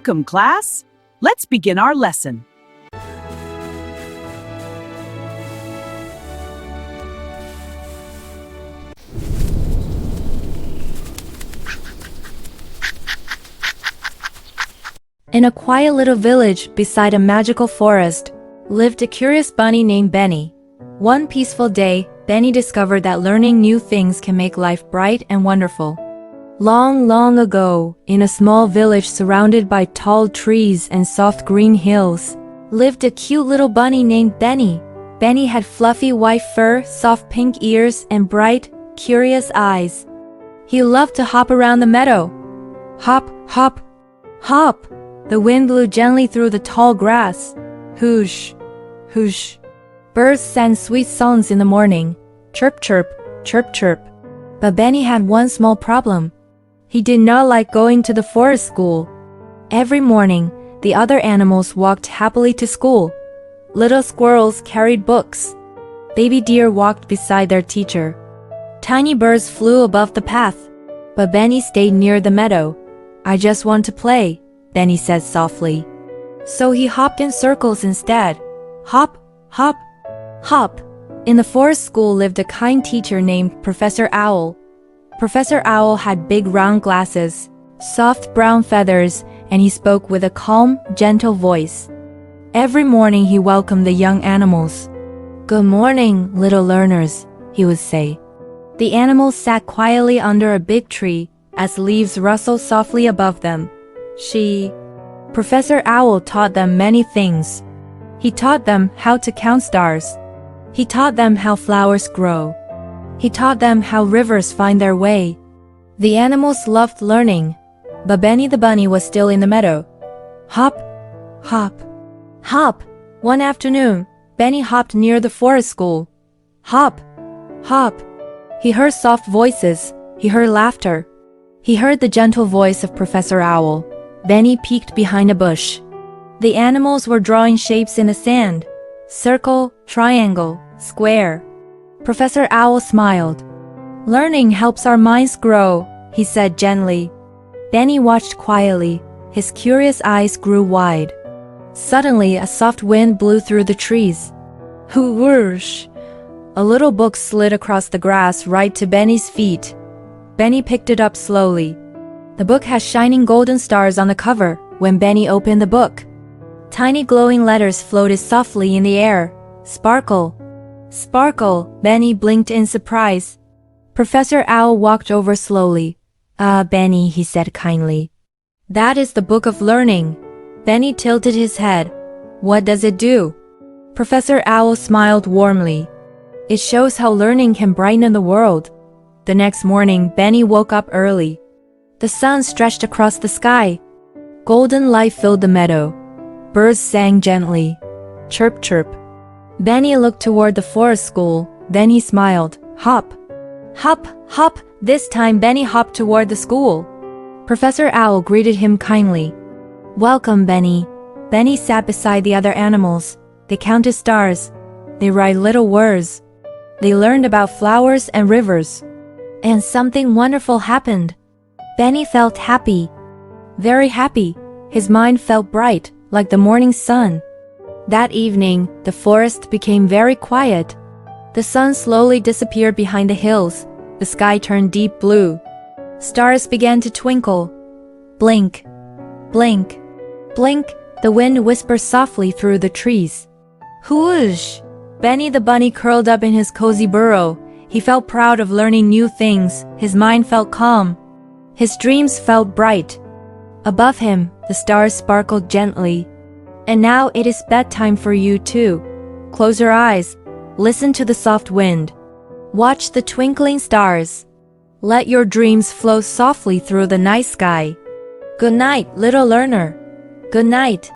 Welcome, class. Let's begin our lesson. In a quiet little village beside a magical forest, lived a curious bunny named Benny. One peaceful day, Benny discovered that learning new things can make life bright and wonderful. Long, long ago, in a small village surrounded by tall trees and soft green hills, lived a cute little bunny named Benny. Benny had fluffy white fur, soft pink ears, and bright, curious eyes. He loved to hop around the meadow. Hop, hop, hop! The wind blew gently through the tall grass. Whoosh, whoosh. Birds sang sweet songs in the morning. Chirp, chirp, chirp, chirp. But Benny had one small problem. He did not like going to the forest school. Every morning, the other animals walked happily to school. Little squirrels carried books. Baby deer walked beside their teacher. Tiny birds flew above the path. But Benny stayed near the meadow. I just want to play, Benny said softly. So he hopped in circles instead. Hop, hop, hop. In the forest school lived a kind teacher named Professor Owl. Professor Owl had big round glasses, soft brown feathers, and he spoke with a calm, gentle voice. Every morning he welcomed the young animals. Good morning, little learners, he would say. The animals sat quietly under a big tree as leaves rustled softly above them. Professor Owl taught them many things. He taught them how to count stars. He taught them how flowers grow. He taught them how rivers find their way. The animals loved learning, but Benny the bunny was still in the meadow. Hop, hop, hop. One afternoon, Benny hopped near the forest school. Hop, hop. He heard soft voices. He heard laughter. He heard the gentle voice of Professor Owl. Benny peeked behind a bush. The animals were drawing shapes in the sand. Circle, triangle, square. Professor Owl smiled. Learning helps our minds grow, he said gently. Benny watched quietly. His curious eyes grew wide. Suddenly, a soft wind blew through the trees. Whoosh! A little book slid across the grass right to Benny's feet. Benny picked it up slowly. The book had shining golden stars on the cover. When Benny opened the book, tiny glowing letters floated softly in the air. Sparkle, sparkle, Benny blinked in surprise. Professor Owl walked over slowly. Benny, he said kindly. That is the Book of Learning. Benny tilted his head. What does it do? Professor Owl smiled warmly. It shows how learning can brighten the world. The next morning, Benny woke up early. The sun stretched across the sky. Golden light filled the meadow. Birds sang gently. Chirp, chirp. Benny looked toward the forest school. Then he smiled. Hop, hop, hop. This time Benny hopped toward the school. Professor Owl greeted him kindly. Welcome, Benny. Benny sat beside the other animals. They counted stars. They write little words. They learned about flowers and rivers. And something wonderful happened. Benny felt happy. Very happy. His mind felt bright, like the morning sun. That evening, the forest became very quiet. The sun slowly disappeared behind the hills. The sky turned deep blue. Stars began to twinkle. Blink, blink, blink. The wind whispered softly through the trees. Whoosh! Benny the bunny curled up in his cozy burrow. He felt proud of learning new things. His mind felt calm. His dreams felt bright. Above him, the stars sparkled gently. And now it is bedtime for you too. Close your eyes. Listen to the soft wind. Watch the twinkling stars. Let your dreams flow softly through the night sky. Good night, little learner. Good night.